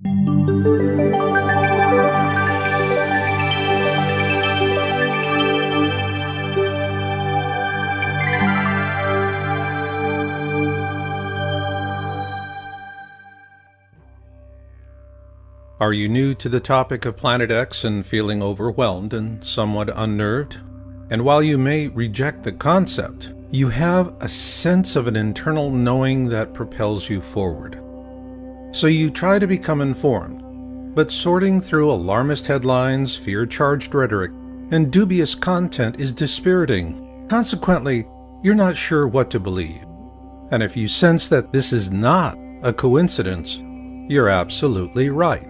Are you new to the topic of Planet X and feeling overwhelmed and somewhat unnerved? And while you may reject the concept, you have a sense of an internal knowing that propels you forward. So you try to become informed, but sorting through alarmist headlines, fear-charged rhetoric, and dubious content is dispiriting. Consequently, you're not sure what to believe. And if you sense that this is not a coincidence, you're absolutely right.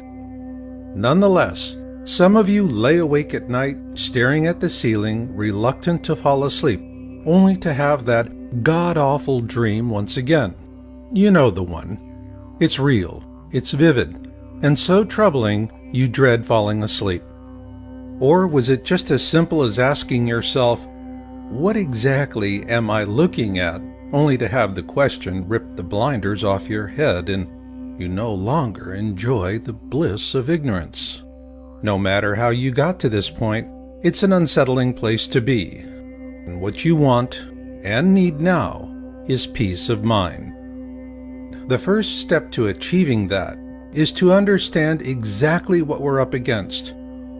Nonetheless, some of you lay awake at night, staring at the ceiling, reluctant to fall asleep, only to have that god-awful dream once again. You know the one. It's real, it's vivid, and so troubling you dread falling asleep. Or was it just as simple as asking yourself, what exactly am I looking at, only to have the question rip the blinders off your head and you no longer enjoy the bliss of ignorance? No matter how you got to this point, it's an unsettling place to be. And what you want and need now is peace of mind. The first step to achieving that is to understand exactly what we're up against.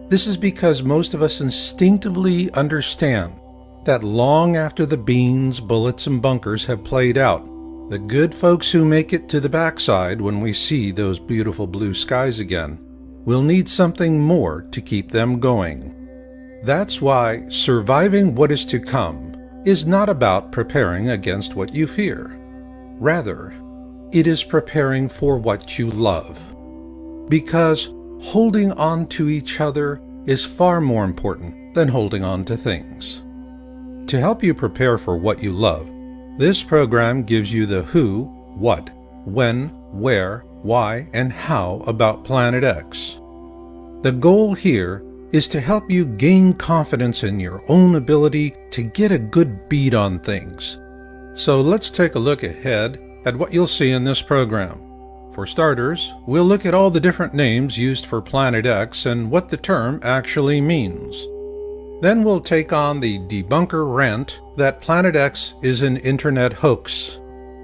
This is because most of us instinctively understand that long after the beans, bullets, and bunkers have played out, the good folks who make it to the backside when we see those beautiful blue skies again will need something more to keep them going. That's why surviving what is to come is not about preparing against what you fear. Rather, it is preparing for what you love. Because holding on to each other is far more important than holding on to things. To help you prepare for what you love, this program gives you the who, what, when, where, why, and how about Planet X. The goal here is to help you gain confidence in your own ability to get a good beat on things. So let's take a look ahead at what you'll see in this program. For starters, we'll look at all the different names used for Planet X and what the term actually means. Then we'll take on the debunker rant that Planet X is an internet hoax,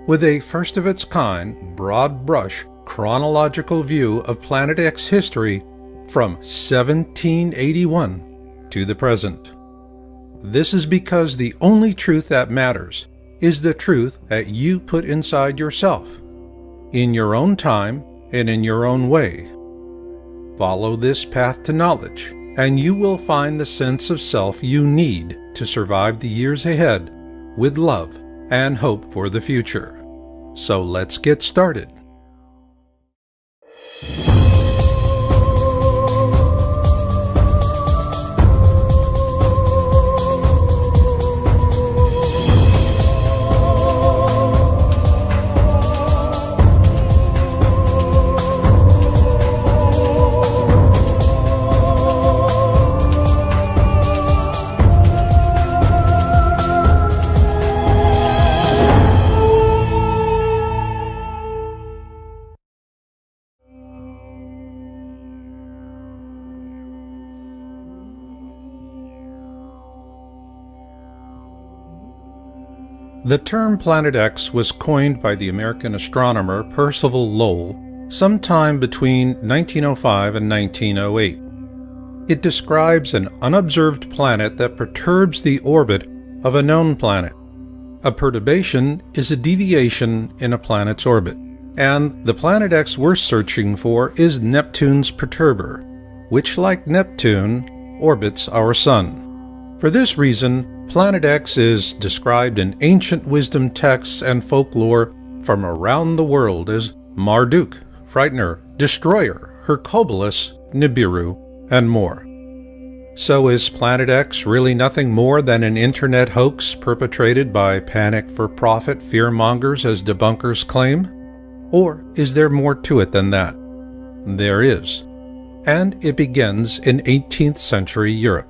with a first-of-its-kind, broad-brush, chronological view of Planet X history from 1781 to the present. This is because the only truth that matters is the truth that you put inside yourself, in your own time and in your own way. Follow this path to knowledge, and you will find the sense of self you need to survive the years ahead with love and hope for the future. So let's get started. The term Planet X was coined by the American astronomer Percival Lowell sometime between 1905 and 1908. It describes an unobserved planet that perturbs the orbit of a known planet. A perturbation is a deviation in a planet's orbit, and the Planet X we're searching for is Neptune's perturber, which, like Neptune, orbits our Sun. For this reason, Planet X is described in ancient wisdom texts and folklore from around the world as Marduk, Frightener, Destroyer, Hercules, Nibiru, and more. So is Planet X really nothing more than an internet hoax perpetrated by panic-for-profit fearmongers as debunkers claim? Or is there more to it than that? There is. And it begins in 18th century Europe.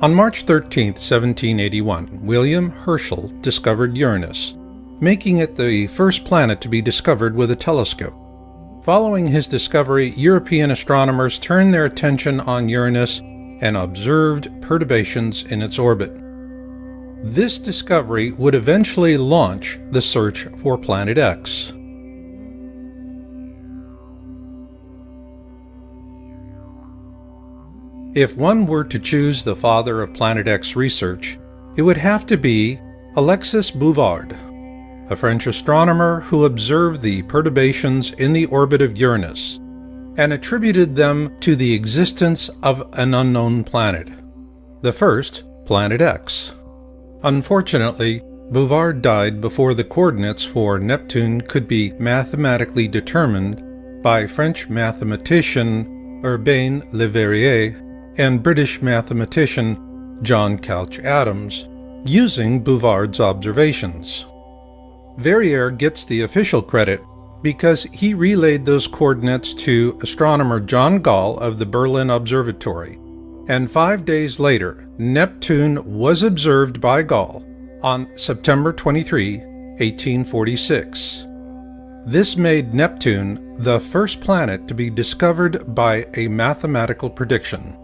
On March 13, 1781, William Herschel discovered Uranus, making it the first planet to be discovered with a telescope. Following his discovery, European astronomers turned their attention on Uranus and observed perturbations in its orbit. This discovery would eventually launch the search for Planet X. If one were to choose the father of Planet X research, it would have to be Alexis Bouvard, a French astronomer who observed the perturbations in the orbit of Uranus and attributed them to the existence of an unknown planet, the first Planet X. Unfortunately, Bouvard died before the coordinates for Neptune could be mathematically determined by French mathematician Urbain Le Verrier and British mathematician John Couch Adams, using Bouvard's observations. Verrier gets the official credit because he relayed those coordinates to astronomer John Gall of the Berlin Observatory, and 5 days later, Neptune was observed by Gall on September 23, 1846. This made Neptune the first planet to be discovered by a mathematical prediction.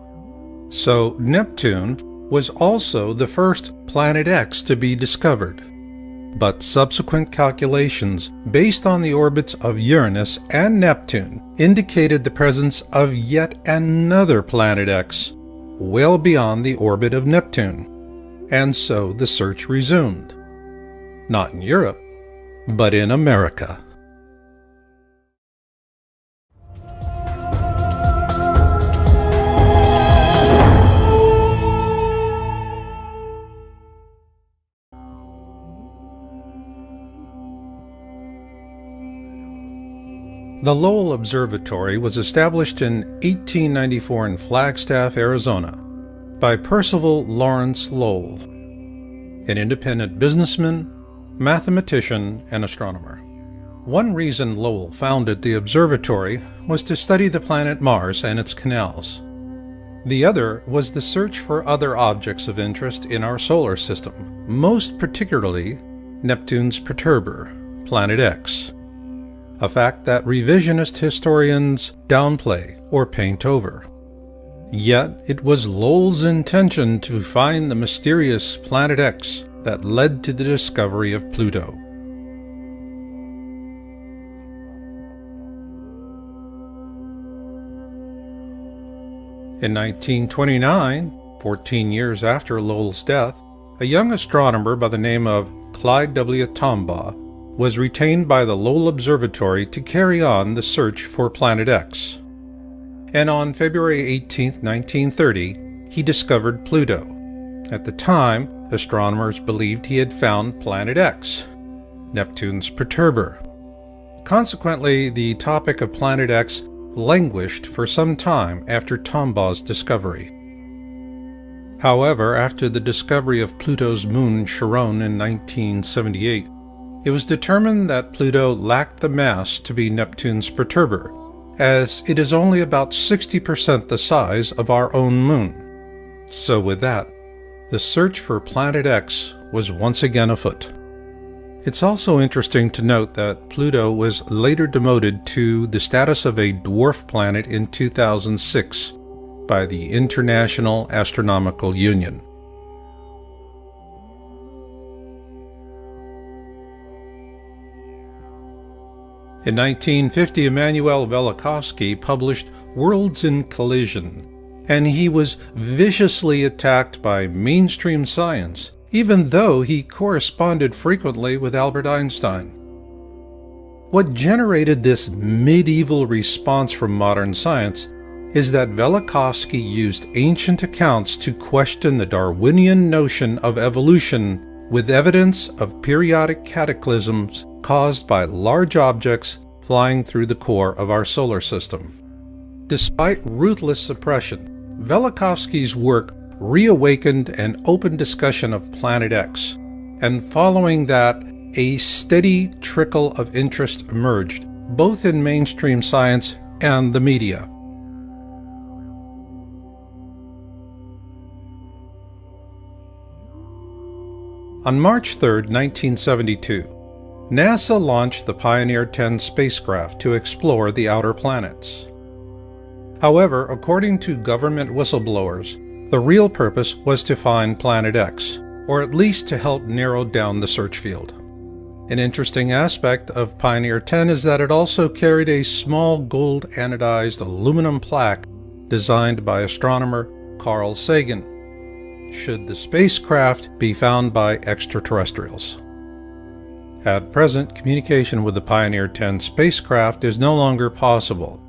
So Neptune was also the first Planet X to be discovered. But subsequent calculations based on the orbits of Uranus and Neptune indicated the presence of yet another Planet X well beyond the orbit of Neptune, and so the search resumed. Not in Europe, but in America. The Lowell Observatory was established in 1894 in Flagstaff, Arizona, by Percival Lawrence Lowell, an independent businessman, mathematician, and astronomer. One reason Lowell founded the observatory was to study the planet Mars and its canals. The other was the search for other objects of interest in our solar system, most particularly Neptune's perturber, Planet X. A fact that revisionist historians downplay or paint over. Yet it was Lowell's intention to find the mysterious Planet X that led to the discovery of Pluto. In 1929, 14 years after Lowell's death, a young astronomer by the name of Clyde W. Tombaugh was retained by the Lowell Observatory to carry on the search for Planet X. And on February 18, 1930, he discovered Pluto. At the time, astronomers believed he had found Planet X, Neptune's perturber. Consequently, the topic of Planet X languished for some time after Tombaugh's discovery. However, after the discovery of Pluto's moon Charon in 1978, it was determined that Pluto lacked the mass to be Neptune's perturber, as it is only about 60% the size of our own moon. So with that, the search for Planet X was once again afoot. It's also interesting to note that Pluto was later demoted to the status of a dwarf planet in 2006 by the International Astronomical Union. In 1950, Immanuel Velikovsky published Worlds in Collision, and he was viciously attacked by mainstream science, even though he corresponded frequently with Albert Einstein. What generated this medieval response from modern science is that Velikovsky used ancient accounts to question the Darwinian notion of evolution with evidence of periodic cataclysms caused by large objects flying through the core of our solar system. Despite ruthless suppression, Velikovsky's work reawakened an open discussion of Planet X, and following that, a steady trickle of interest emerged, both in mainstream science and the media. On March 3, 1972, NASA launched the Pioneer 10 spacecraft to explore the outer planets. However, according to government whistleblowers, the real purpose was to find Planet X, or at least to help narrow down the search field. An interesting aspect of Pioneer 10 is that it also carried a small gold anodized aluminum plaque designed by astronomer Carl Sagan, should the spacecraft be found by extraterrestrials. At present, communication with the Pioneer 10 spacecraft is no longer possible.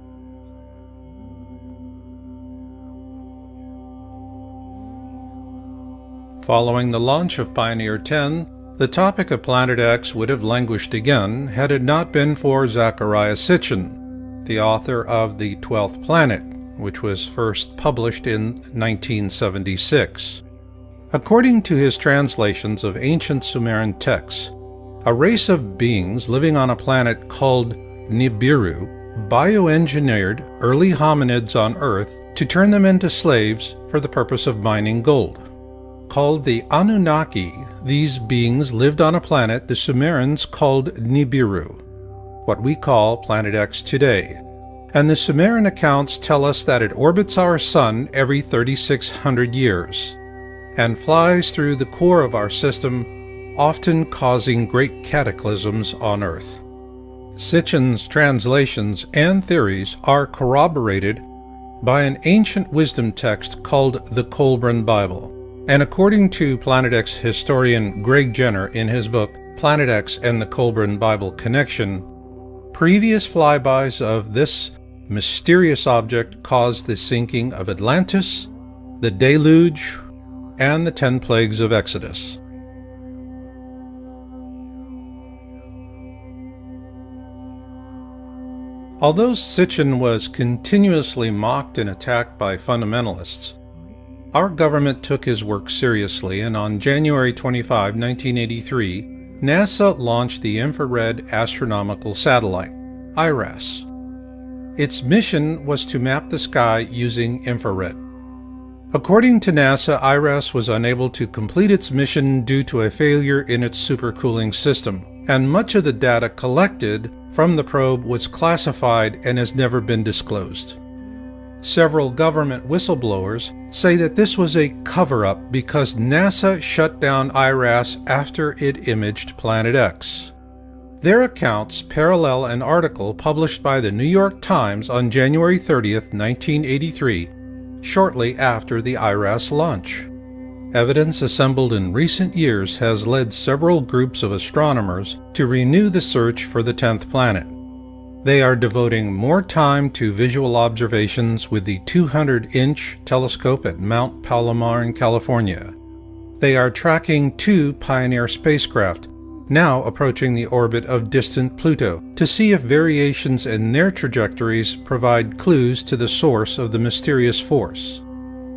Following the launch of Pioneer 10, the topic of Planet X would have languished again had it not been for Zecharia Sitchin, the author of The 12th Planet, which was first published in 1976. According to his translations of ancient Sumerian texts, a race of beings living on a planet called Nibiru bioengineered early hominids on Earth to turn them into slaves for the purpose of mining gold. Called the Anunnaki, these beings lived on a planet the Sumerians called Nibiru, what we call Planet X today, and the Sumerian accounts tell us that it orbits our Sun every 3,600 years, and flies through the core of our system, often causing great cataclysms on Earth. Sitchin's translations and theories are corroborated by an ancient wisdom text called the Kolbrin Bible. And according to Planet X historian Greg Jenner in his book Planet X and the Kolbrin Bible Connection, previous flybys of this mysterious object caused the sinking of Atlantis, the deluge, and the 10 plagues of Exodus. Although Sitchin was continuously mocked and attacked by fundamentalists, our government took his work seriously, and on January 25, 1983, NASA launched the Infrared Astronomical Satellite, IRAS. Its mission was to map the sky using infrared. According to NASA, IRAS was unable to complete its mission due to a failure in its supercooling system, and much of the data collected from the probe was classified and has never been disclosed. Several government whistleblowers say that this was a cover-up because NASA shut down IRAS after it imaged Planet X. Their accounts parallel an article published by the New York Times on January 30, 1983, shortly after the IRAS launch. Evidence assembled in recent years has led several groups of astronomers to renew the search for the 10th planet. They are devoting more time to visual observations with the 200-inch telescope at Mount Palomar in California. They are tracking 2 Pioneer spacecraft, now approaching the orbit of distant Pluto, to see if variations in their trajectories provide clues to the source of the mysterious force.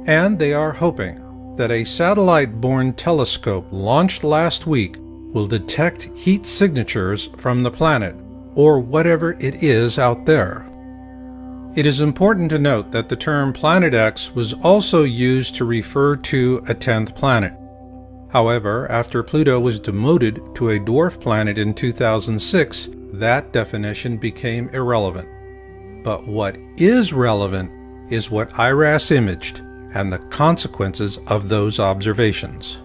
And they are hoping that a satellite-borne telescope launched last week will detect heat signatures from the planet, or whatever it is out there. It is important to note that the term Planet X was also used to refer to a 10th planet. However, after Pluto was demoted to a dwarf planet in 2006, that definition became irrelevant. But what is relevant is what IRAS imaged and the consequences of those observations.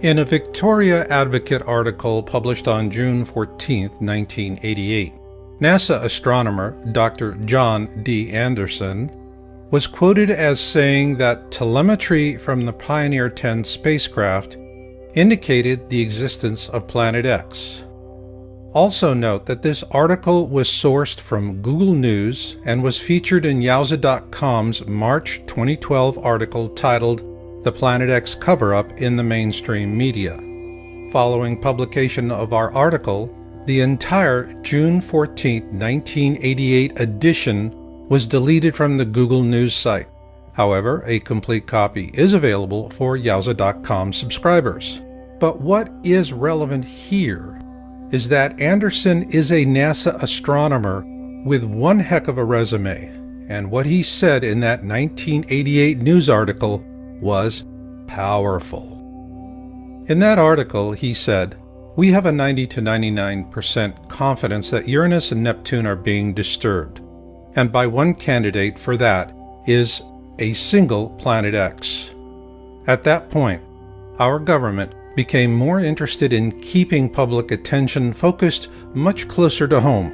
In a Victoria Advocate article published on June 14, 1988, NASA astronomer Dr. John D. Anderson was quoted as saying that telemetry from the Pioneer 10 spacecraft indicated the existence of Planet X. Also note that this article was sourced from Google News and was featured in Yowza.com's March 2012 article titled "The Planet X Cover-Up in the Mainstream Media." Following publication of our article, the entire June 14, 1988 edition was deleted from the Google News site. However, a complete copy is available for Yowza.com subscribers. But what is relevant here is that Anderson is a NASA astronomer with one heck of a resume. and what he said in that 1988 news article was powerful. In that article, he said, "We have a 90 to 99% confidence that Uranus and Neptune are being disturbed, and by one candidate for that is a single planet X." At that point, our government became more interested in keeping public attention focused much closer to home.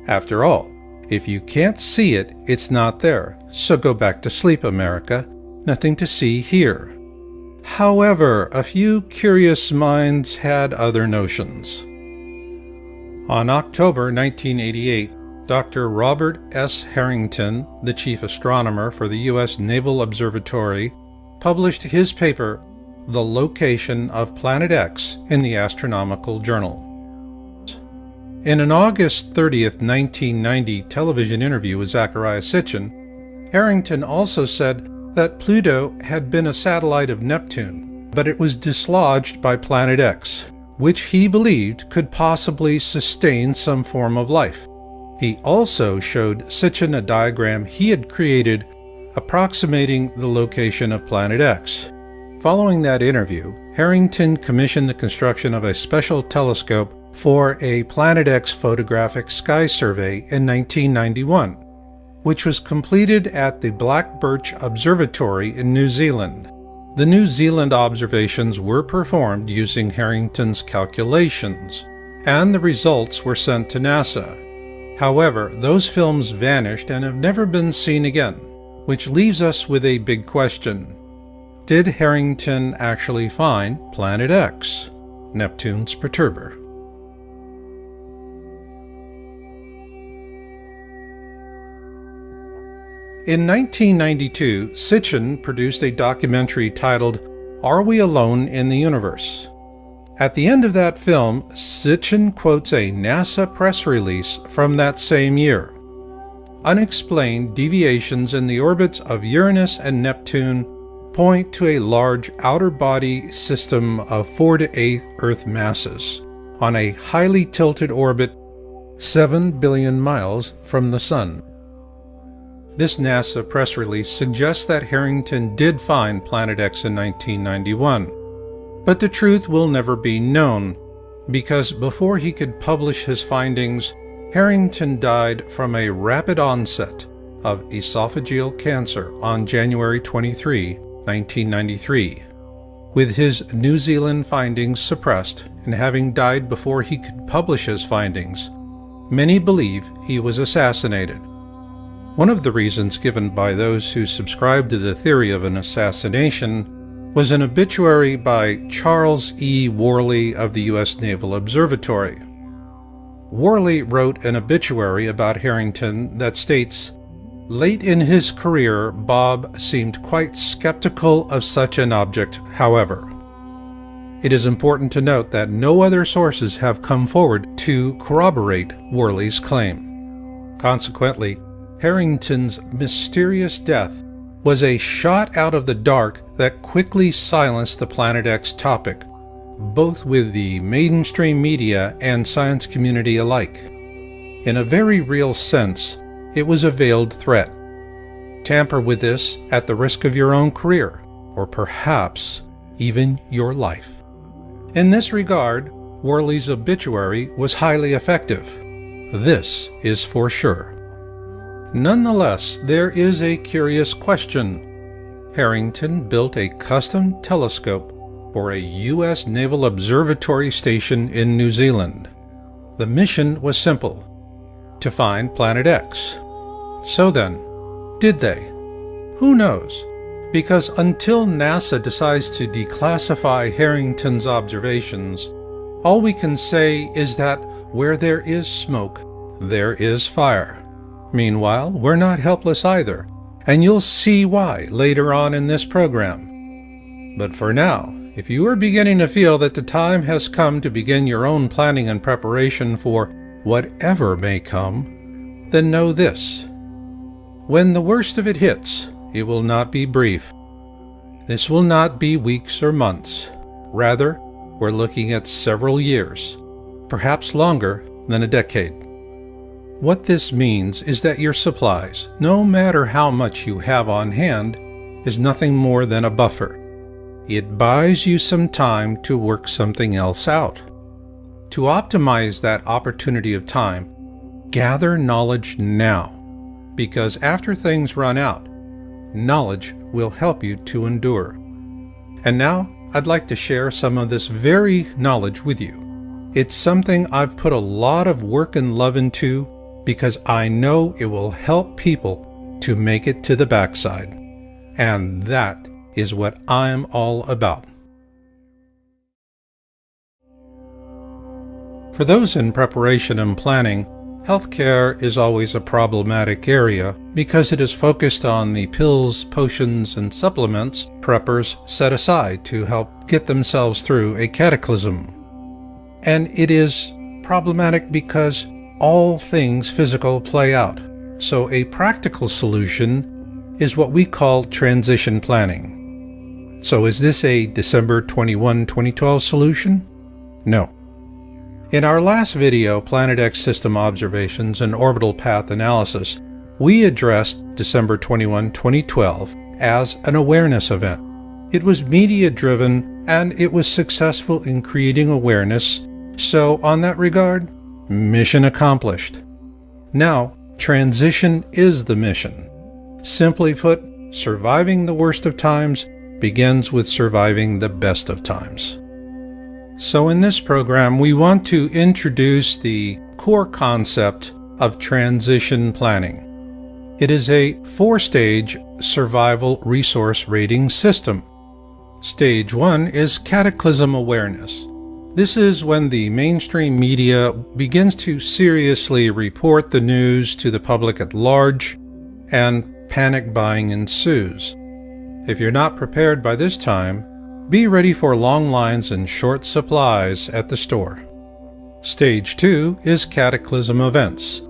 After all, if you can't see it, it's not there, so go back to sleep, America. Nothing to see here. However, a few curious minds had other notions. On October 1988, Dr. Robert S. Harrington, the chief astronomer for the U.S. Naval Observatory, published his paper, "The Location of Planet X," in the Astronomical Journal. In an August 30, 1990 television interview with Zecharia Sitchin, Harrington also said that Pluto had been a satellite of Neptune, but it was dislodged by Planet X, which he believed could possibly sustain some form of life. He also showed Sitchin a diagram he had created approximating the location of Planet X. Following that interview, Harrington commissioned the construction of a special telescope for a Planet X photographic sky survey in 1991, which was completed at the Black Birch Observatory in New Zealand. The New Zealand observations were performed using Harrington's calculations, and the results were sent to NASA. However, those films vanished and have never been seen again, which leaves us with a big question. Did Harrington actually find Planet X, Neptune's perturber? In 1992, Sitchin produced a documentary titled "Are We Alone in the Universe?" At the end of that film, Sitchin quotes a NASA press release from that same year. Unexplained deviations in the orbits of Uranus and Neptune point to a large outer body system of 4 to 8 Earth masses on a highly tilted orbit 7 billion miles from the Sun. This NASA press release suggests that Harrington did find Planet X in 1991, but the truth will never be known, because before he could publish his findings, Harrington died from a rapid onset of esophageal cancer on January 23, 1993. With his New Zealand findings suppressed and having died before he could publish his findings, many believe he was assassinated. One of the reasons given by those who subscribe to the theory of an assassination was an obituary by Charles E. Worley of the U.S. Naval Observatory. Worley wrote an obituary about Harrington that states, "Late in his career, Bob seemed quite skeptical of such an object, however." It is important to note that no other sources have come forward to corroborate Worley's claim. Consequently, Harrington's mysterious death was a shot out of the dark that quickly silenced the Planet X topic, both with the mainstream media and science community alike. In a very real sense, it was a veiled threat. Tamper with this at the risk of your own career, or perhaps even your life. In this regard, Worley's obituary was highly effective. This is for sure. Nonetheless, there is a curious question. Harrington built a custom telescope for a U.S. Naval Observatory station in New Zealand. The mission was simple: to find Planet X. So then, did they? Who knows? Because until NASA decides to declassify Harrington's observations, all we can say is that where there is smoke, there is fire. Meanwhile, we're not helpless either, and you'll see why later on in this program. But for now, if you are beginning to feel that the time has come to begin your own planning and preparation for whatever may come, then know this: when the worst of it hits, it will not be brief. This will not be weeks or months. Rather, we're looking at several years, perhaps longer than a decade. What this means is that your supplies, no matter how much you have on hand, is nothing more than a buffer. It buys you some time to work something else out. To optimize that opportunity of time, gather knowledge now, because after things run out, knowledge will help you to endure. And now, I'd like to share some of this very knowledge with you. It's something I've put a lot of work and love into because I know it will help people to make it to the backside. And that is what I'm all about. For those in preparation and planning, healthcare is always a problematic area because it is focused on the pills, potions, and supplements preppers set aside to help get themselves through a cataclysm. And it is problematic because all things physical play out. So a practical solution is what we call transition planning. So is this a December 21, 2012 solution? No. In our last video, Planet X System Observations and Orbital Path Analysis, we addressed December 21, 2012 as an awareness event. It was media-driven and it was successful in creating awareness, so on that regard, mission accomplished. Now, transition is the mission. Simply put, surviving the worst of times begins with surviving the best of times. So in this program, we want to introduce the core concept of transition planning. It is a 4-stage survival resource rating system. Stage 1 is cataclysm awareness. This is when the mainstream media begins to seriously report the news to the public at large, and panic buying ensues. If you're not prepared by this time, be ready for long lines and short supplies at the store. Stage 2 is cataclysm events.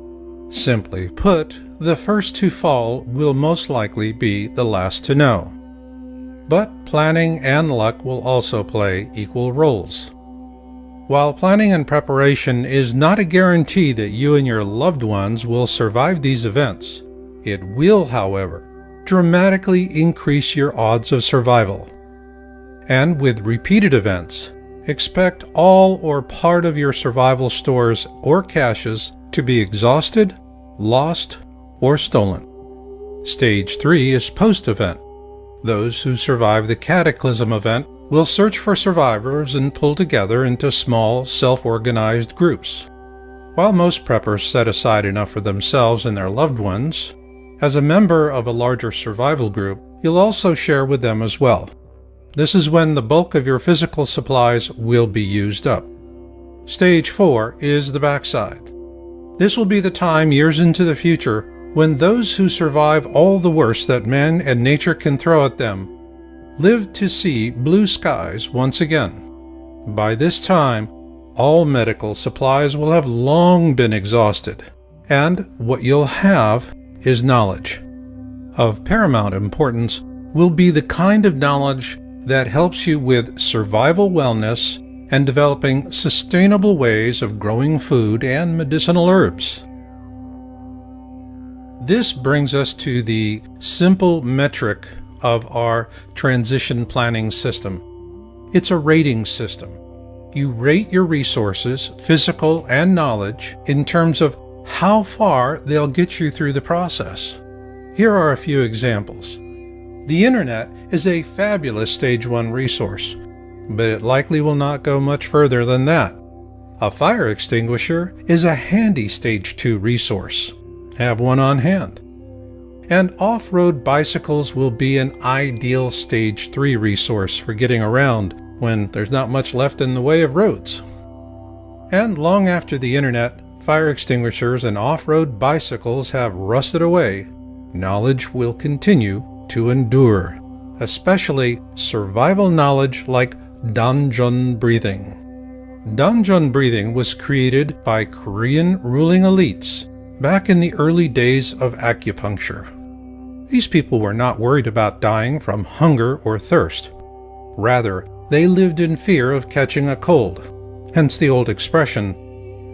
Simply put, the first to fall will most likely be the last to know. But planning and luck will also play equal roles. While planning and preparation is not a guarantee that you and your loved ones will survive these events, it will, however, dramatically increase your odds of survival. And with repeated events, expect all or part of your survival stores or caches to be exhausted, lost, or stolen. Stage 3 is post-event. Those who survive the cataclysm event will search for survivors and pull together into small, self-organized groups. While most preppers set aside enough for themselves and their loved ones, as a member of a larger survival group, you'll also share with them as well. This is when the bulk of your physical supplies will be used up. Stage 4 is the backside. This will be the time years into the future when those who survive all the worst that man and nature can throw at them live to see blue skies once again. By this time, all medical supplies will have long been exhausted, and what you'll have is knowledge. Of paramount importance will be the kind of knowledge that helps you with survival wellness and developing sustainable ways of growing food and medicinal herbs. This brings us to the simple metric of our transition planning system. It's a rating system. You rate your resources, physical and knowledge, in terms of how far they'll get you through the process. Here are a few examples. The internet is a fabulous Stage 1 resource, but it likely will not go much further than that. A fire extinguisher is a handy Stage 2 resource. Have one on hand. And off-road bicycles will be an ideal Stage 3 resource for getting around when there's not much left in the way of roads. And long after the internet, fire extinguishers and off-road bicycles have rusted away, knowledge will continue to endure, especially survival knowledge like Danjon breathing. Danjon breathing was created by Korean ruling elites back in the early days of acupuncture. These people were not worried about dying from hunger or thirst. Rather, they lived in fear of catching a cold, hence the old expression,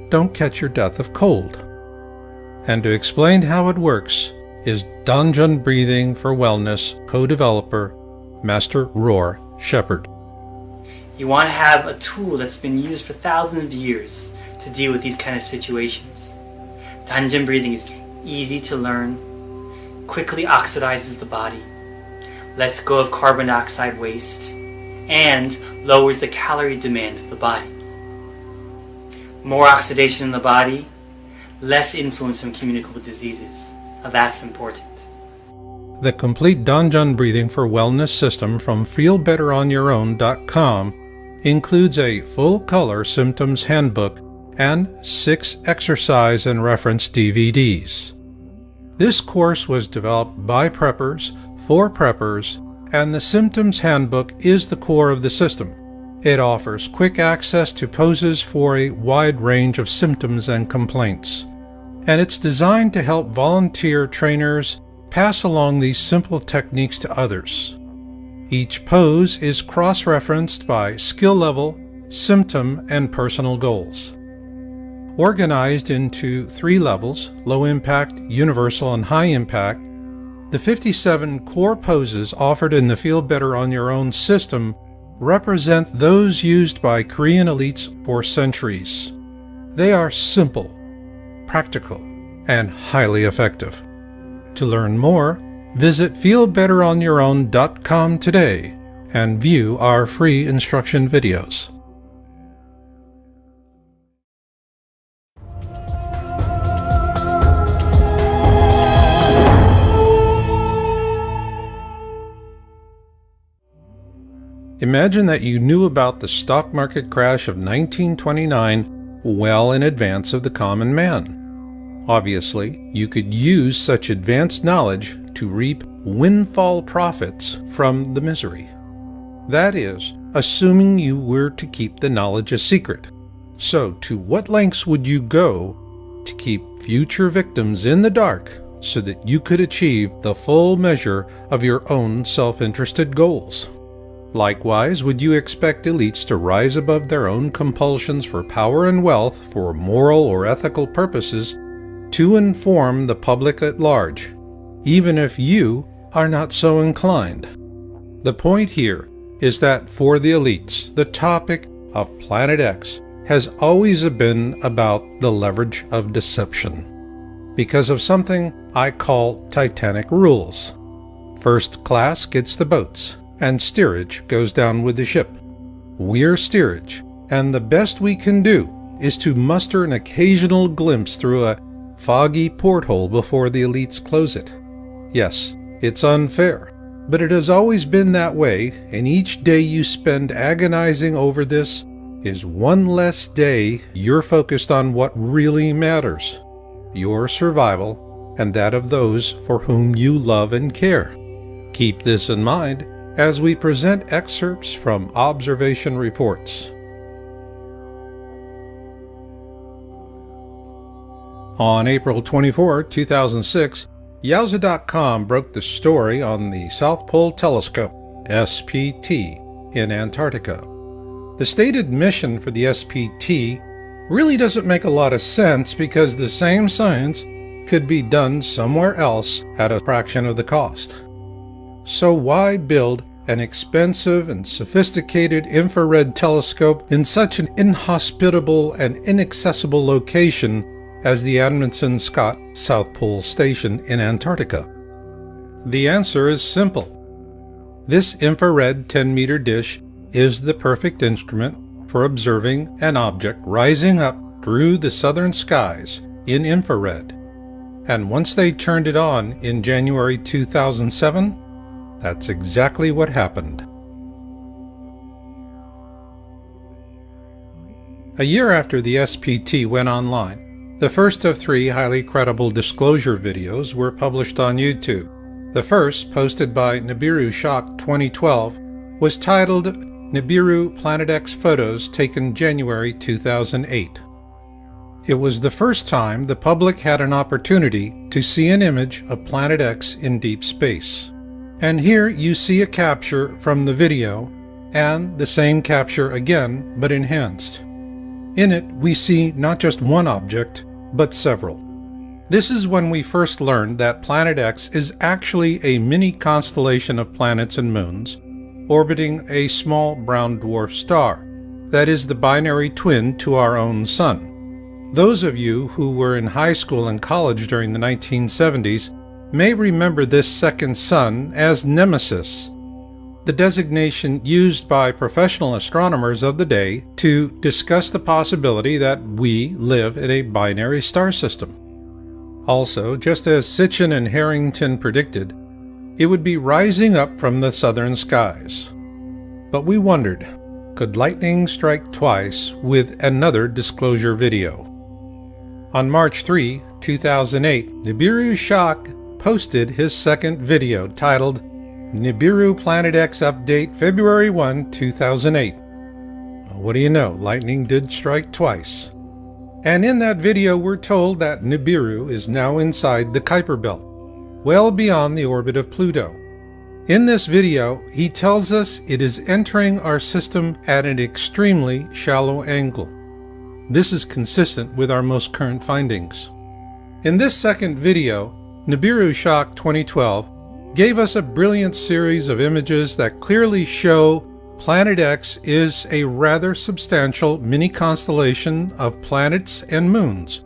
"Don't catch your death of cold." And to explain how it works is Dungeon Breathing for Wellness co-developer, Master Roar Shepard. You want to have a tool that's been used for thousands of years to deal with these kind of situations. Dungeon breathing is easy to learn, quickly oxidizes the body, lets go of carbon dioxide waste, and lowers the calorie demand of the body. More oxidation in the body, less influence from communicable diseases. Now that's important. The complete Dungeon Breathing for Wellness system from feelbetteronYourOwn.com includes a full-color symptoms handbook and 6 exercise and reference DVDs. This course was developed by preppers, for preppers, and the symptoms handbook is the core of the system. It offers quick access to poses for a wide range of symptoms and complaints, and it's designed to help volunteer trainers pass along these simple techniques to others. Each pose is cross-referenced by skill level, symptom, and personal goals. Organized into 3 levels, low impact, universal, and high impact, the 57 core poses offered in the Feel Better on Your Own system represent those used by Korean elites for centuries. They are simple, practical, and highly effective. To learn more, visit feelbetteronYourOwn.com today and view our free instruction videos. Imagine that you knew about the stock market crash of 1929 well in advance of the common man. Obviously, you could use such advanced knowledge to reap windfall profits from the misery. That is, assuming you were to keep the knowledge a secret. So, to what lengths would you go to keep future victims in the dark so that you could achieve the full measure of your own self-interested goals? Likewise, would you expect elites to rise above their own compulsions for power and wealth for moral or ethical purposes to inform the public at large, even if you are not so inclined? The point here is that for the elites, the topic of Planet X has always been about the leverage of deception, because of something I call Titanic rules. First class gets the boats, and steerage goes down with the ship. We're steerage, and the best we can do is to muster an occasional glimpse through a foggy porthole before the elites close it. Yes, it's unfair, but it has always been that way, and each day you spend agonizing over this is one less day you're focused on what really matters: your survival and that of those for whom you love and care. Keep this in mind as we present excerpts from observation reports. On April 24, 2006, Yowza.com broke the story on the South Pole Telescope, SPT, in Antarctica. The stated mission for the SPT really doesn't make a lot of sense because the same science could be done somewhere else at a fraction of the cost. So why build an expensive and sophisticated infrared telescope in such an inhospitable and inaccessible location as the Amundsen Scott South Pole Station in Antarctica? The answer is simple. This infrared 10-meter dish is the perfect instrument for observing an object rising up through the southern skies in infrared. And once they turned it on in January 2007, that's exactly what happened. A year after the SPT went online, the first of 3 highly credible disclosure videos were published on YouTube. The first, posted by Nibiru Shock 2012, was titled Nibiru Planet X Photos Taken January 2008. It was the first time the public had an opportunity to see an image of Planet X in deep space. And here you see a capture from the video, and the same capture again, but enhanced. In it, we see not just one object, but several. This is when we first learned that Planet X is actually a mini constellation of planets and moons orbiting a small brown dwarf star that is the binary twin to our own Sun. Those of you who were in high school and college during the 1970s may remember this second sun as Nemesis, the designation used by professional astronomers of the day to discuss the possibility that we live in a binary star system. Also, just as Sitchin and Harrington predicted, it would be rising up from the southern skies. But we wondered, could lightning strike twice with another disclosure video? On March 3, 2008, Nibiru Shak posted his second video titled Nibiru Planet X Update February 1, 2008. Well, what do you know, lightning did strike twice. And in that video we're told that Nibiru is now inside the Kuiper Belt, well beyond the orbit of Pluto. In this video, he tells us it is entering our system at an extremely shallow angle. This is consistent with our most current findings. In this second video, Nibiru Shak 2012 gave us a brilliant series of images that clearly show Planet X is a rather substantial mini-constellation of planets and moons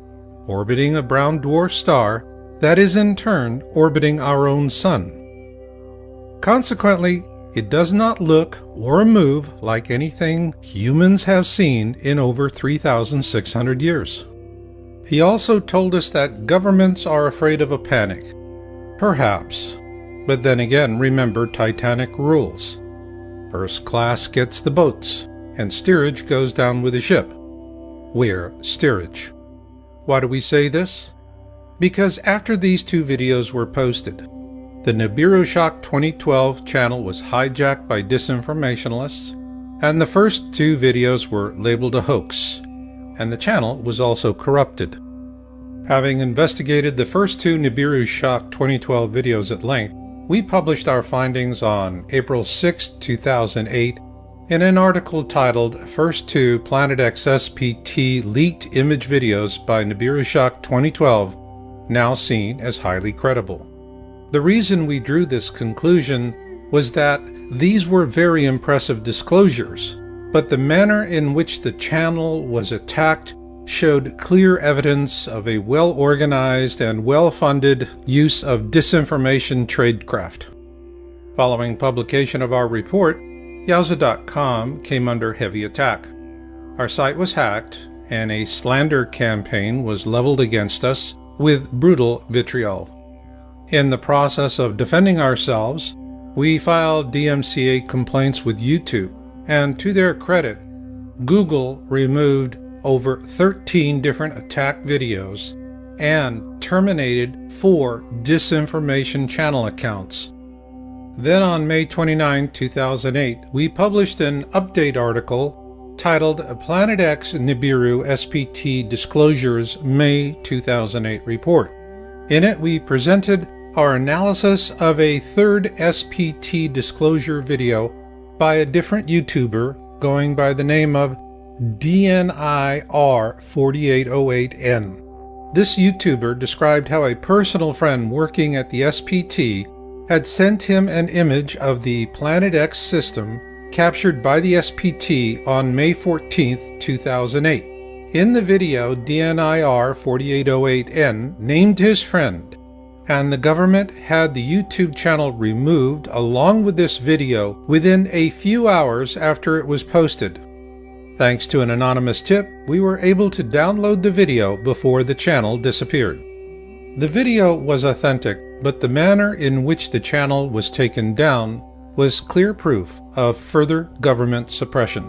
orbiting a brown dwarf star that is in turn orbiting our own Sun. Consequently, it does not look or move like anything humans have seen in over 3,600 years. He also told us that governments are afraid of a panic. Perhaps. But then again, remember Titanic rules. First class gets the boats, and steerage goes down with the ship. We're steerage. Why do we say this? Because after these two videos were posted, the Nibiru Shak 2012 channel was hijacked by disinformationalists, and the first two videos were labeled a hoax, and the channel was also corrupted. Having investigated the first two Nibiru Shak 2012 videos at length, we published our findings on April 6, 2008 in an article titled First Two Planet X SPT Leaked Image Videos by Nibiru Shak 2012, now seen as highly credible. The reason we drew this conclusion was that these were very impressive disclosures, but the manner in which the channel was attacked showed clear evidence of a well-organized and well-funded use of disinformation tradecraft. Following publication of our report, Yowza.com came under heavy attack. Our site was hacked, and a slander campaign was leveled against us with brutal vitriol. In the process of defending ourselves, we filed DMCA complaints with YouTube, and to their credit, Google removed over 13 different attack videos and terminated 4 disinformation channel accounts. Then on May 29, 2008, we published an update article titled Planet X Nibiru SPT Disclosures May 2008 Report. In it, we presented our analysis of a third SPT disclosure video by a different YouTuber going by the name of DNIR4808N. This YouTuber described how a personal friend working at the SPT had sent him an image of the Planet X system captured by the SPT on May 14, 2008. In the video, DNIR4808N named his friend, and the government had the YouTube channel removed along with this video within a few hours after it was posted. Thanks to an anonymous tip, we were able to download the video before the channel disappeared. The video was authentic, but the manner in which the channel was taken down was clear proof of further government suppression.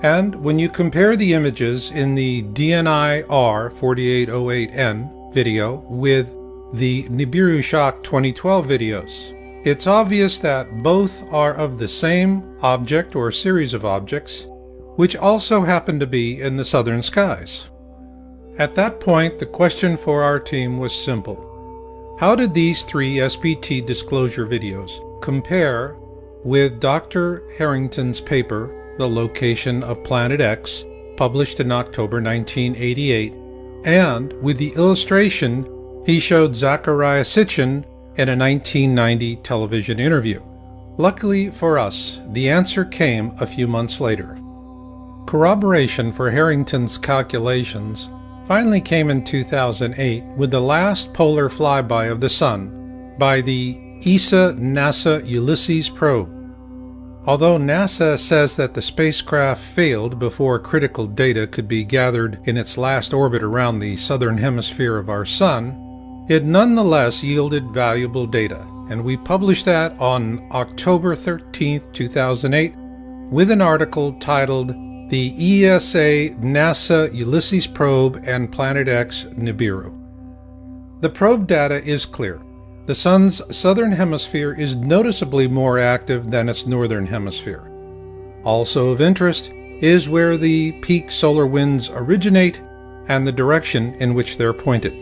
And when you compare the images in the DNIR4808N video with the Nibiru Shak 2012 videos, it's obvious that both are of the same object or series of objects, which also happen to be in the southern skies. At that point, the question for our team was simple. How did these 3 SPT disclosure videos compare with Dr. Harrington's paper, The Location of Planet X, published in October 1988, and with the illustration he showed Zecharia Sitchin in a 1990 television interview. Luckily for us, the answer came a few months later. Corroboration for Harrington's calculations finally came in 2008 with the last polar flyby of the Sun by the ESA-NASA Ulysses probe. Although NASA says that the spacecraft failed before critical data could be gathered in its last orbit around the southern hemisphere of our Sun, it nonetheless yielded valuable data, and we published that on October 13, 2008, with an article titled The ESA-NASA Ulysses Probe and Planet X Nibiru. The probe data is clear. The Sun's southern hemisphere is noticeably more active than its northern hemisphere. Also of interest is where the peak solar winds originate and the direction in which they're pointed.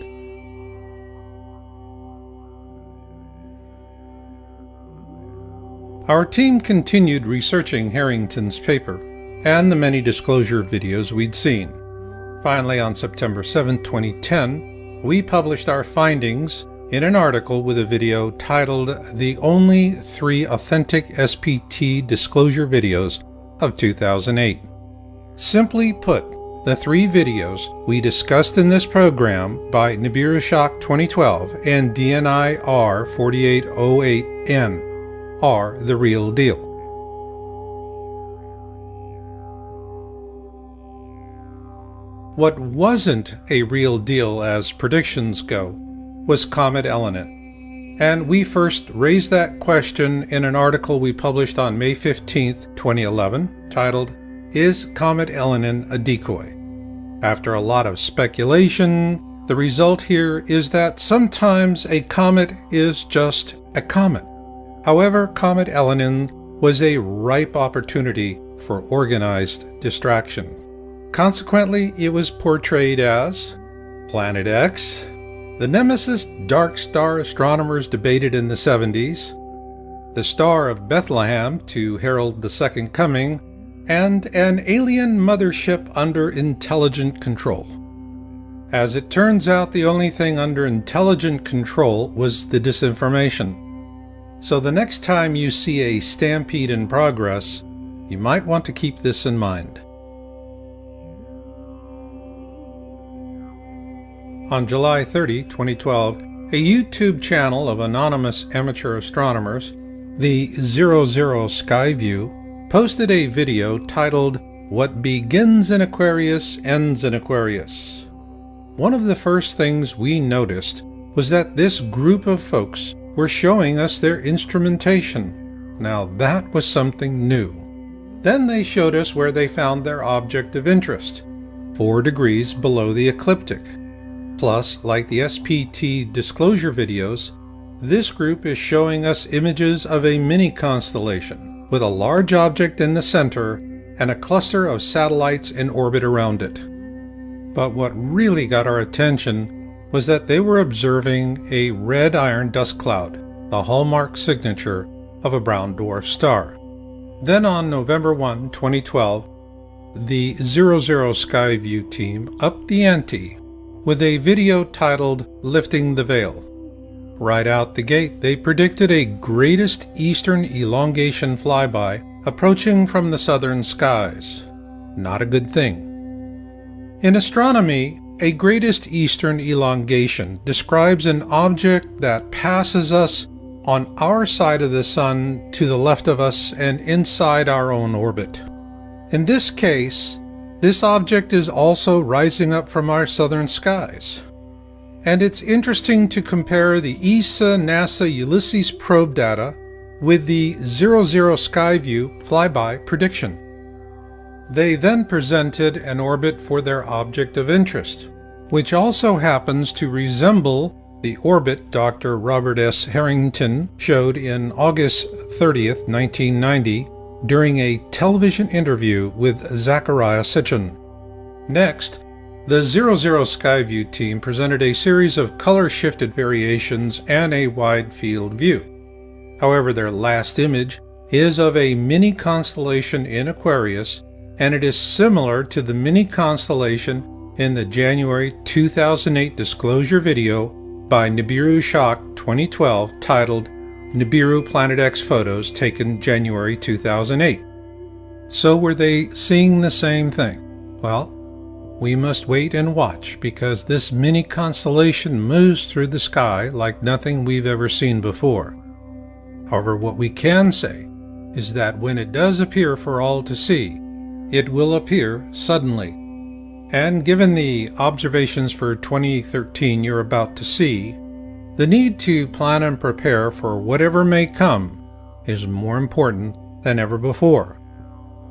Our team continued researching Harrington's paper and the many disclosure videos we'd seen. Finally, on September 7, 2010, we published our findings in an article with a video titled The Only 3 Authentic SPT Disclosure Videos of 2008. Simply put, the 3 videos we discussed in this program by Nibiru Shock 2012 and DNI R4808N are the real deal. What wasn't a real deal as predictions go was Comet Elenin, and we first raised that question in an article we published on May 15, 2011, titled, Is Comet Elenin a Decoy? After a lot of speculation, the result here is that sometimes a comet is just a comet. However, Comet Elenin was a ripe opportunity for organized distraction. Consequently, it was portrayed as Planet X, the nemesis dark star astronomers debated in the 70s, the Star of Bethlehem to herald the Second Coming, and an alien mothership under intelligent control. As it turns out, the only thing under intelligent control was the disinformation. So the next time you see a stampede in progress, you might want to keep this in mind. On July 30, 2012, a YouTube channel of anonymous amateur astronomers, the 00 Skyview, posted a video titled What Begins in Aquarius Ends in Aquarius. One of the first things we noticed was that this group of folks were showing us their instrumentation. Now that was something new. Then they showed us where they found their object of interest, 4 degrees below the ecliptic. Plus, like the SPT disclosure videos, this group is showing us images of a mini constellation with a large object in the center and a cluster of satellites in orbit around it. But what really got our attention was that they were observing a red iron dust cloud, the hallmark signature of a brown dwarf star. Then on November 1, 2012, the 00 Skyview team upped the ante with a video titled Lifting the Veil. Right out the gate, they predicted a greatest eastern elongation flyby approaching from the southern skies. Not a good thing. In astronomy, a greatest eastern elongation describes an object that passes us on our side of the Sun to the left of us and inside our own orbit. In this case, this object is also rising up from our southern skies. And it's interesting to compare the ESA-NASA Ulysses probe data with the 00 Skyview flyby prediction. They then presented an orbit for their object of interest, which also happens to resemble the orbit Dr. Robert S. Harrington showed in August 30th, 1990, during a television interview with Zecharia Sitchin. Next, the 00 Skyview team presented a series of color-shifted variations and a wide-field view. However, their last image is of a mini constellation in Aquarius, and it is similar to the mini constellation in the January 2008 disclosure video by Nibiru Shock 2012 titled Nibiru Planet X Photos taken January 2008. So were they seeing the same thing? Well, we must wait and watch, because this mini constellation moves through the sky like nothing we've ever seen before. However, what we can say is that when it does appear for all to see, it will appear suddenly. And given the observations for 2013 you're about to see, the need to plan and prepare for whatever may come is more important than ever before.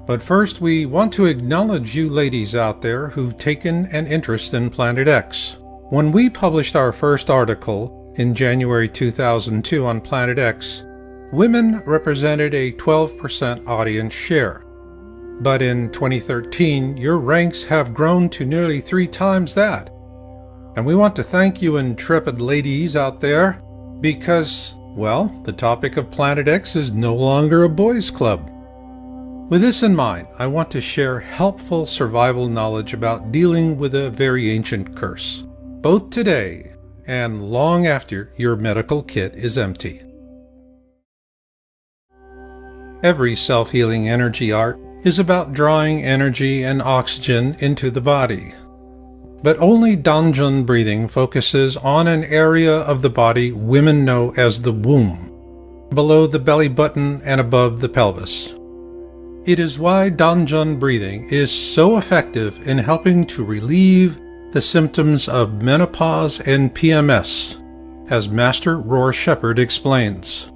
But first, we want to acknowledge you ladies out there who've taken an interest in Planet X. When we published our first article in January 2002 on Planet X, women represented a 12% audience share. But in 2013, your ranks have grown to nearly 3 times that. And we want to thank you intrepid ladies out there because, well, the topic of Planet X is no longer a boys' club. With this in mind, I want to share helpful survival knowledge about dealing with a very ancient curse, both today and long after your medical kit is empty. Every self-healing energy art is about drawing energy and oxygen into the body. But only Danjun breathing focuses on an area of the body women know as the womb, below the belly button and above the pelvis. It is why Danjun breathing is so effective in helping to relieve the symptoms of menopause and PMS, as Master Roar Shepherd explains.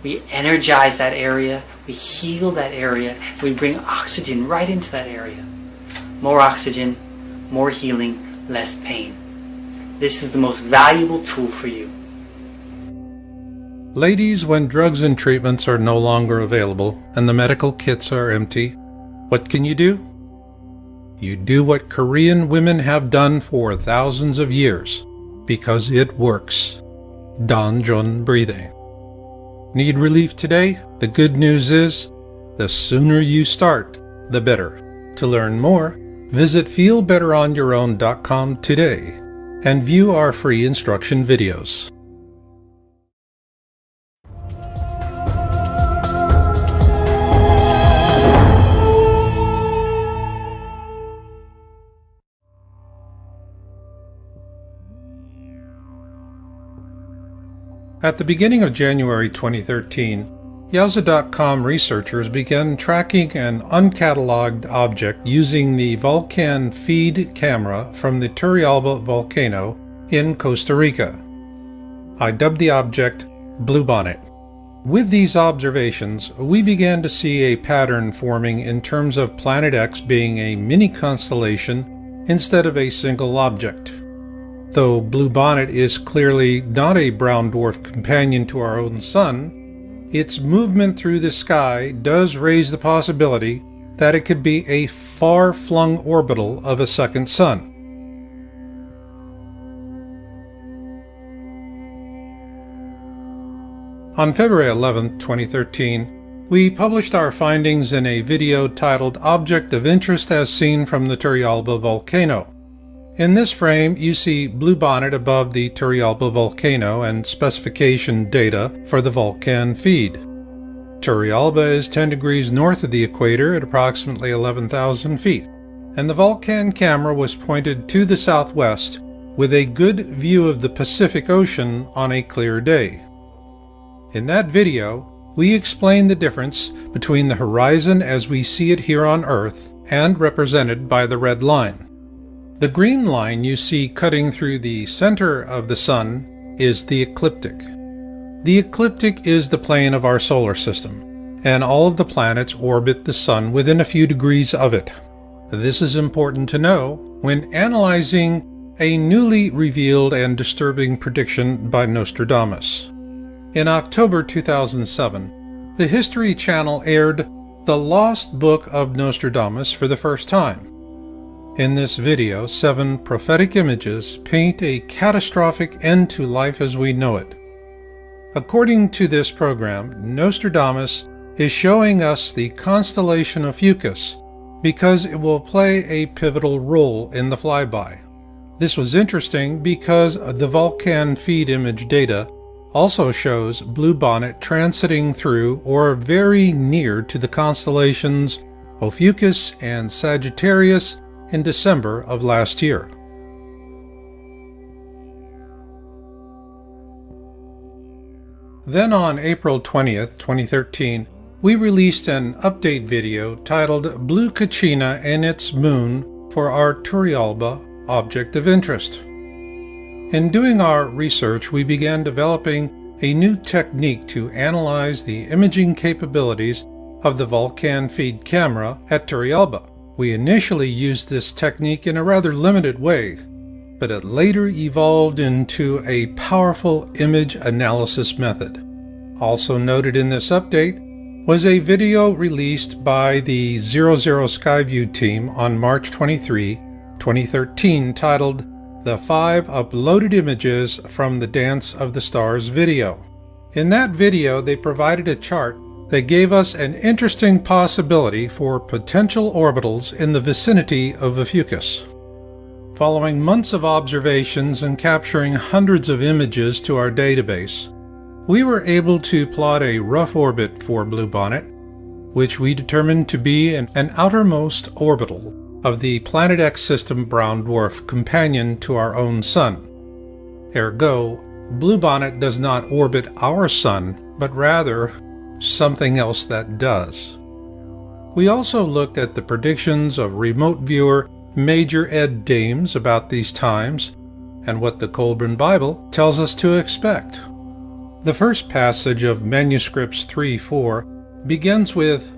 We energize that area, we heal that area, we bring oxygen right into that area. More oxygen, more healing, less pain. This is the most valuable tool for you. Ladies, when drugs and treatments are no longer available and the medical kits are empty, what can you do? You do what Korean women have done for thousands of years, because it works. Danjun breathing. Need relief today? The good news is, the sooner you start, the better. To learn more, visit feelbetteronyourown.com today and view our free instruction videos. At the beginning of January 2013, Yowza.com researchers began tracking an uncatalogued object using the Vulcan feed camera from the Turrialba volcano in Costa Rica. I dubbed the object Bluebonnet. With these observations, we began to see a pattern forming in terms of Planet X being a mini-constellation instead of a single object. Though Bluebonnet is clearly not a brown dwarf companion to our own Sun, its movement through the sky does raise the possibility that it could be a far-flung orbital of a second sun. On February 11, 2013, we published our findings in a video titled Object of Interest as Seen from the Turrialba Volcano. In this frame, you see Bluebonnet above the Turrialba volcano and specification data for the Vulcan feed. Turrialba is 10 degrees north of the equator at approximately 11,000 feet, and the Vulcan camera was pointed to the southwest with a good view of the Pacific Ocean on a clear day. In that video, we explain the difference between the horizon as we see it here on Earth and represented by the red line. The green line you see cutting through the center of the Sun is the ecliptic. The ecliptic is the plane of our solar system, and all of the planets orbit the Sun within a few degrees of it. This is important to know when analyzing a newly revealed and disturbing prediction by Nostradamus. In October 2007, the History Channel aired The Lost Book of Nostradamus for the first time. In this video, 7 prophetic images paint a catastrophic end to life as we know it. According to this program, Nostradamus is showing us the constellation of Fucus because it will play a pivotal role in the flyby. This was interesting because the Vulcan feed image data also shows Bluebonnet transiting through or very near to the constellations Ophiuchus and Sagittarius in December of last year. Then on April 20th, 2013, we released an update video titled Blue Caccina and its Moon for our Turrialba object of interest. In doing our research, we began developing a new technique to analyze the imaging capabilities of the Vulcan feed camera at Turrialba. We initially used this technique in a rather limited way, but it later evolved into a powerful image analysis method. Also noted in this update was a video released by the 00 Skyview team on March 23, 2013 titled The 5 Uploaded Images from the Dance of the Stars video. In that video, they provided a chart that gave us an interesting possibility for potential orbitals in the vicinity of Ophiuchus. Following months of observations and capturing hundreds of images to our database, we were able to plot a rough orbit for Bluebonnet, which we determined to be an outermost orbital of the Planet X system brown dwarf companion to our own Sun. Ergo, Bluebonnet does not orbit our Sun, but rather something else that does. We also looked at the predictions of remote viewer Major Ed Dames about these times and what the Colburn Bible tells us to expect. The first passage of manuscripts 3:4 begins with,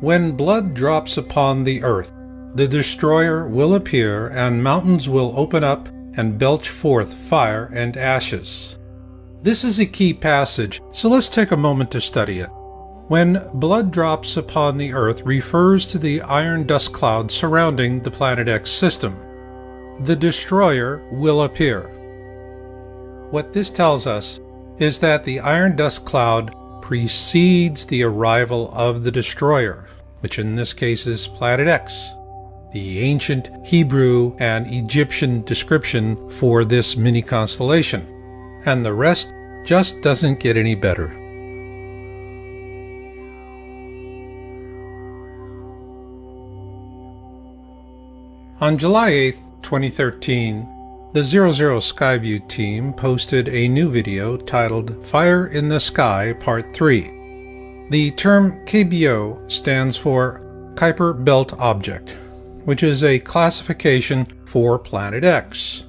"When blood drops upon the earth, the destroyer will appear, and mountains will open up and belch forth fire and ashes." This is a key passage, so let's take a moment to study it. When blood drops upon the earth refers to the iron dust cloud surrounding the Planet X system. The destroyer will appear. What this tells us is that the iron dust cloud precedes the arrival of the destroyer, which in this case is Planet X, the ancient Hebrew and Egyptian description for this mini constellation. And the rest just doesn't get any better. On July 8, 2013, the 00 Skyview team posted a new video titled Fire in the Sky Part 3. The term KBO stands for Kuiper Belt Object, which is a classification for Planet X.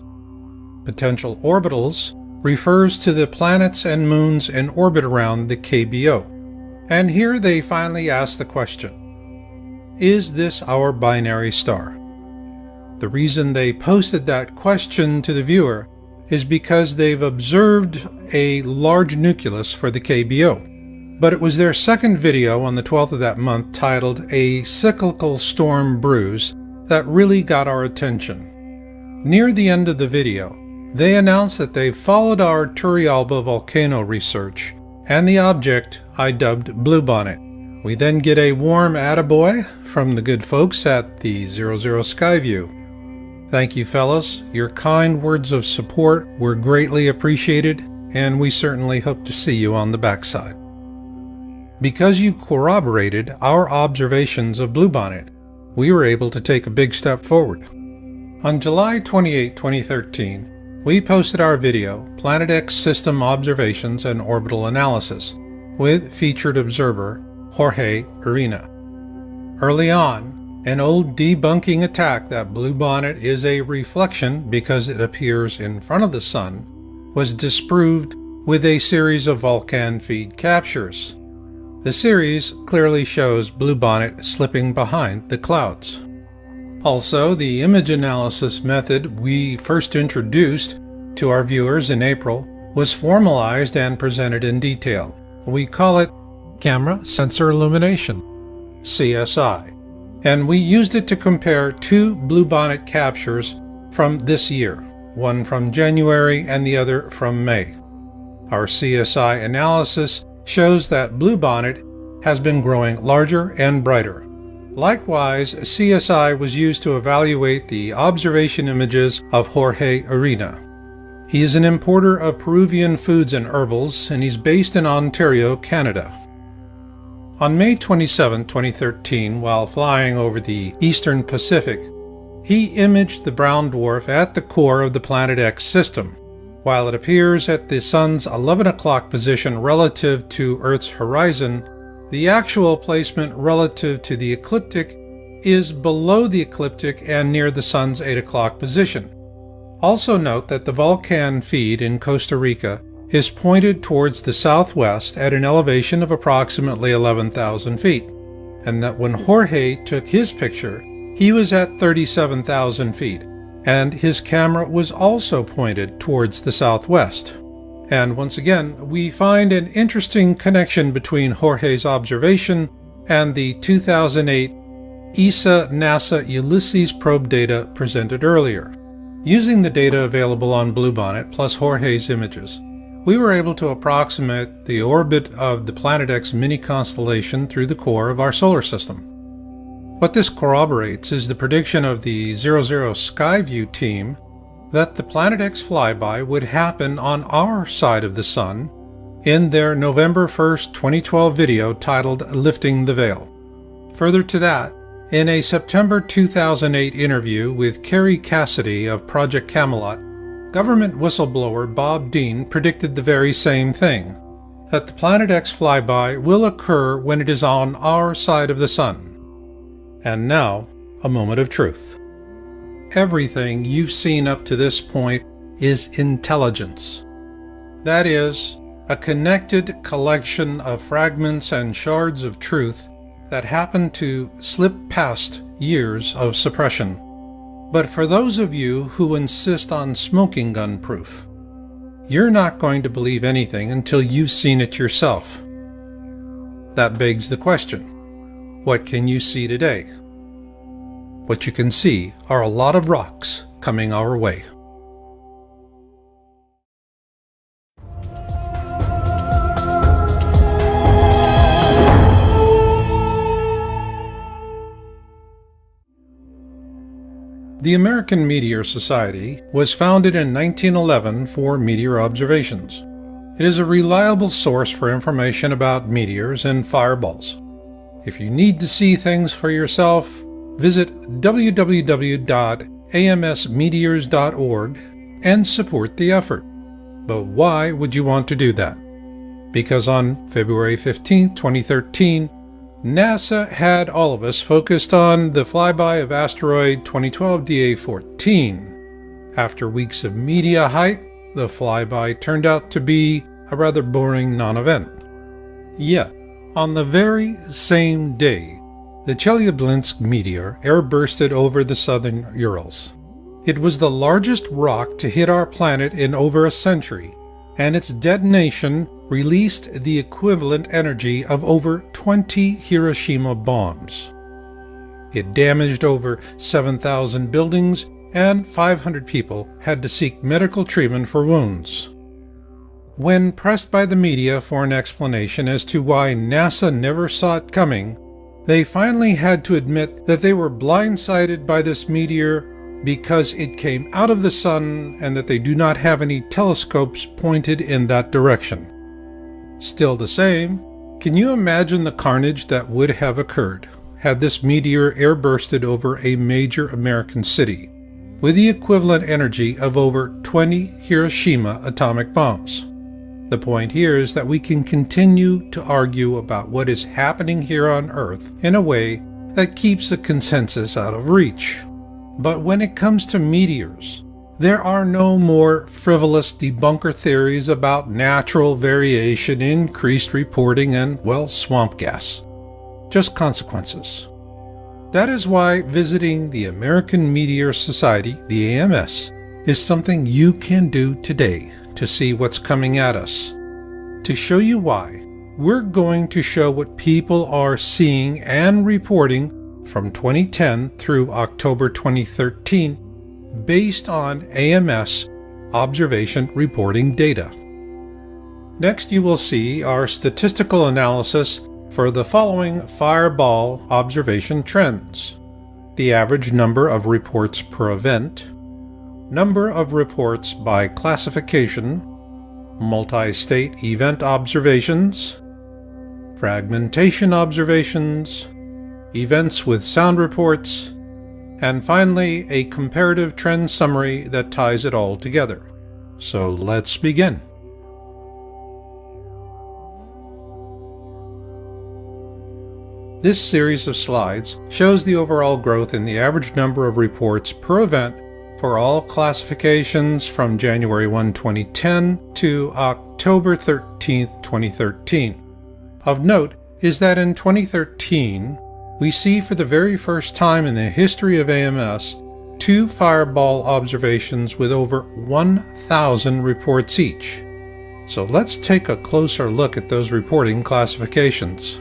Potential orbitals refers to the planets and moons in orbit around the KBO. And here they finally ask the question, is this our binary star? The reason they posted that question to the viewer is because they've observed a large nucleus for the KBO. But it was their second video on the 12th of that month titled A Cyclical Storm Brews that really got our attention. Near the end of the video, they announced that they followed our Turrialba volcano research and the object I dubbed Bluebonnet. We then get a warm attaboy from the good folks at the 00 Skyview. Thank you, fellas. Your kind words of support were greatly appreciated, and we certainly hope to see you on the backside. Because you corroborated our observations of Bluebonnet, we were able to take a big step forward. On July 28, 2013, we posted our video, Planet X System Observations and Orbital Analysis, with featured observer Jorge Arena. Early on, an old debunking attack that Bluebonnet is a reflection because it appears in front of the Sun was disproved with a series of Vulcan feed captures. The series clearly shows Bluebonnet slipping behind the clouds. Also, the image analysis method we first introduced to our viewers in April was formalized and presented in detail. We call it Camera Sensor Illumination, CSI. And we used it to compare two Bluebonnet captures from this year, one from January and the other from May. Our CSI analysis shows that Bluebonnet has been growing larger and brighter. Likewise, CSI was used to evaluate the observation images of Jorge Arena. He is an importer of Peruvian foods and herbals, and he's based in Ontario, Canada. On May 27, 2013, while flying over the Eastern Pacific, he imaged the brown dwarf at the core of the Planet X system. While it appears at the Sun's 11 o'clock position relative to Earth's horizon, the actual placement relative to the ecliptic is below the ecliptic and near the Sun's 8 o'clock position. Also note that the Vulcan feed in Costa Rica is pointed towards the southwest at an elevation of approximately 11,000 feet, and that when Jorge took his picture, he was at 37,000 feet, and his camera was also pointed towards the southwest. And once again, we find an interesting connection between Jorge's observation and the 2008 ESA-NASA Ulysses probe data presented earlier. Using the data available on Bluebonnet plus Jorge's images, we were able to approximate the orbit of the Planet X mini-constellation through the core of our solar system. What this corroborates is the prediction of the 00 Skyview team that the Planet X flyby would happen on our side of the Sun in their November 1st, 2012 video titled Lifting the Veil. Further to that, in a September 2008 interview with Carrie Cassidy of Project Camelot, government whistleblower Bob Dean predicted the very same thing, that the Planet X flyby will occur when it is on our side of the Sun. And now, a moment of truth. Everything you've seen up to this point is intelligence. That is, a connected collection of fragments and shards of truth that happen to slip past years of suppression. But for those of you who insist on smoking gun proof, you're not going to believe anything until you've seen it yourself. That begs the question, what can you see today? What you can see are a lot of rocks coming our way. The American Meteor Society was founded in 1911 for meteor observations. It is a reliable source for information about meteors and fireballs. If you need to see things for yourself, visit www.amsmeteors.org and support the effort. But why would you want to do that? Because on February 15, 2013, NASA had all of us focused on the flyby of asteroid 2012 DA14. After weeks of media hype, the flyby turned out to be a rather boring non-event. Yet, on the very same day, the Chelyabinsk meteor airbursted over the southern Urals. It was the largest rock to hit our planet in over a century, and its detonation released the equivalent energy of over 20 Hiroshima bombs. It damaged over 7,000 buildings, and 500 people had to seek medical treatment for wounds. When pressed by the media for an explanation as to why NASA never saw it coming, they finally had to admit that they were blindsided by this meteor because it came out of the sun and that they do not have any telescopes pointed in that direction. Still the same, can you imagine the carnage that would have occurred had this meteor airbursted over a major American city with the equivalent energy of over 20 Hiroshima atomic bombs? The point here is that we can continue to argue about what is happening here on Earth in a way that keeps the consensus out of reach. But when it comes to meteors, there are no more frivolous debunker theories about natural variation, increased reporting, and, well, swamp gas. Just consequences. That is why visiting the American Meteor Society, the AMS, is something you can do today to see what's coming at us. To show you why, we're going to show what people are seeing and reporting from 2010 through October 2013 based on AMS observation reporting data. Next, you will see our statistical analysis for the following fireball observation trends: the average number of reports per event, number of reports by classification, multi-state event observations, fragmentation observations, events with sound reports, and finally a comparative trend summary that ties it all together. So let's begin. This series of slides shows the overall growth in the average number of reports per event for all classifications from January 1, 2010 to October 13, 2013. Of note is that in 2013, we see for the very first time in the history of AMS 2 fireball observations with over 1,000 reports each. So let's take a closer look at those reporting classifications.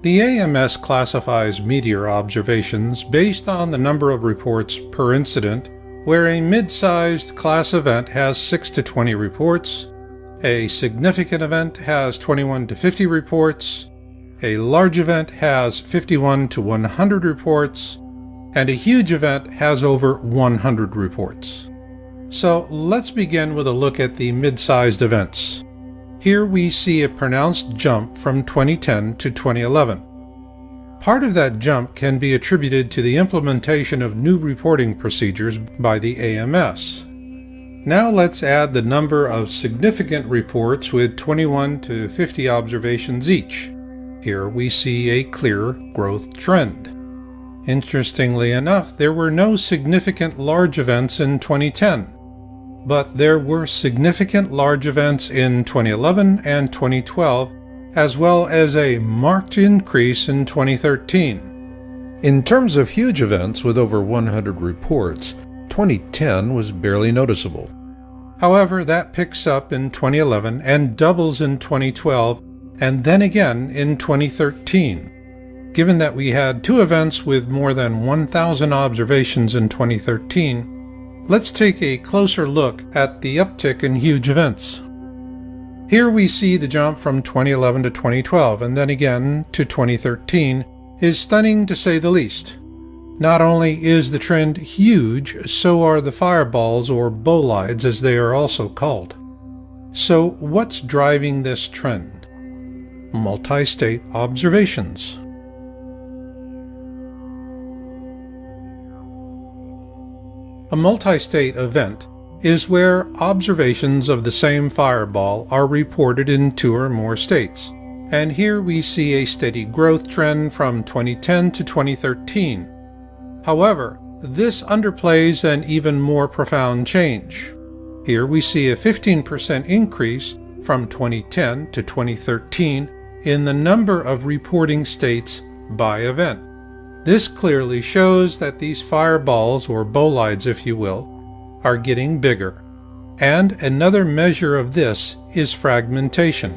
The AMS classifies meteor observations based on the number of reports per incident, where a mid-sized class event has 6 to 20 reports, a significant event has 21 to 50 reports, a large event has 51 to 100 reports, and a huge event has over 100 reports. So let's begin with a look at the mid-sized events. Here we see a pronounced jump from 2010 to 2011. Part of that jump can be attributed to the implementation of new reporting procedures by the AMS. Now let's add the number of significant reports with 21 to 50 observations each. Here we see a clear growth trend. Interestingly enough, there were no significant large events in 2010. But there were significant large events in 2011 and 2012, as well as a marked increase in 2013. In terms of huge events with over 100 reports, 2010 was barely noticeable. However, that picks up in 2011 and doubles in 2012, and then again in 2013. Given that we had 2 events with more than 1,000 observations in 2013, let's take a closer look at the uptick in huge events. Here we see the jump from 2011 to 2012 and then again to 2013 is stunning to say the least. Not only is the trend huge, so are the fireballs or bolides as they are also called. So what's driving this trend? Multi-state observations. A multi-state event is where observations of the same fireball are reported in 2 or more states, and here we see a steady growth trend from 2010 to 2013. However, this underplays an even more profound change. Here we see a 15% increase from 2010 to 2013 in the number of reporting states by event. This clearly shows that these fireballs, or bolides if you will, are getting bigger. And another measure of this is fragmentation.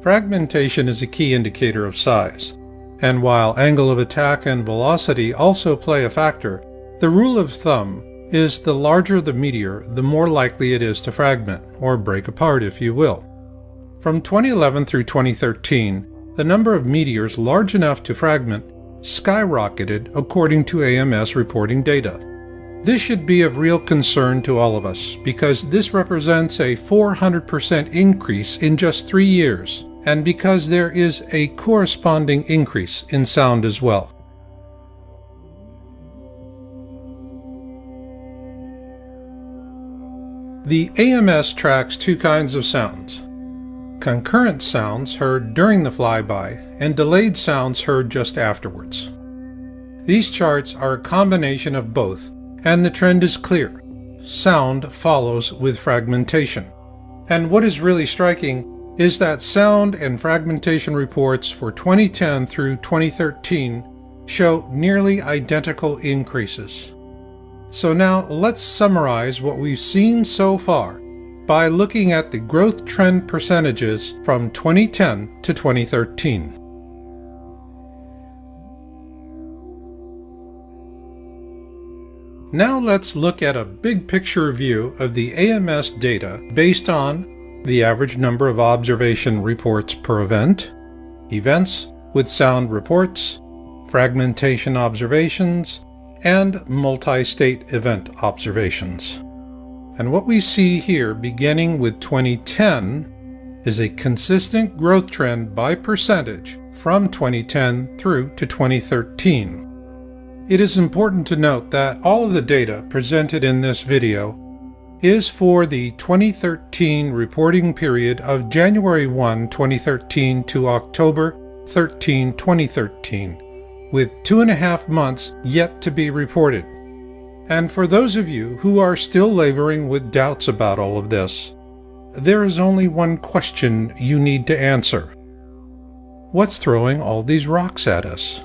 Fragmentation is a key indicator of size, and while angle of attack and velocity also play a factor, the rule of thumb is the larger the meteor, the more likely it is to fragment, or break apart if you will. From 2011 through 2013, the number of meteors large enough to fragment skyrocketed according to AMS reporting data. This should be of real concern to all of us because this represents a 400% increase in just 3 years, and because there is a corresponding increase in sound as well. The AMS tracks 2 kinds of sounds: concurrent sounds heard during the flyby and delayed sounds heard just afterwards. These charts are a combination of both, and the trend is clear. Sound follows with fragmentation. And what is really striking is that sound and fragmentation reports for 2010 through 2013 show nearly identical increases. So now let's summarize what we've seen so far by looking at the growth trend percentages from 2010 to 2013. Now let's look at a big picture view of the AMS data based on the average number of observation reports per event, events with sound reports, fragmentation observations, and multi-state event observations. And what we see here, beginning with 2010, is a consistent growth trend by percentage from 2010 through to 2013. It is important to note that all of the data presented in this video is for the 2013 reporting period of January 1, 2013 to October 13, 2013, with 2.5 months yet to be reported. And for those of you who are still laboring with doubts about all of this, there is only one question you need to answer. What's throwing all these rocks at us?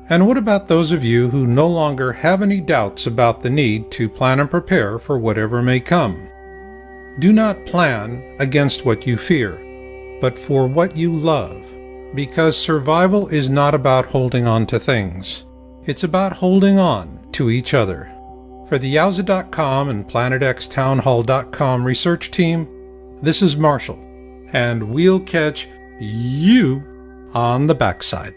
And what about those of you who no longer have any doubts about the need to plan and prepare for whatever may come? Do not plan against what you fear, but for what you love, because survival is not about holding on to things. It's about holding on to each other. For the Yowza.com and PlanetXTownHall.com research team, this is Marshall, and we'll catch you on the backside.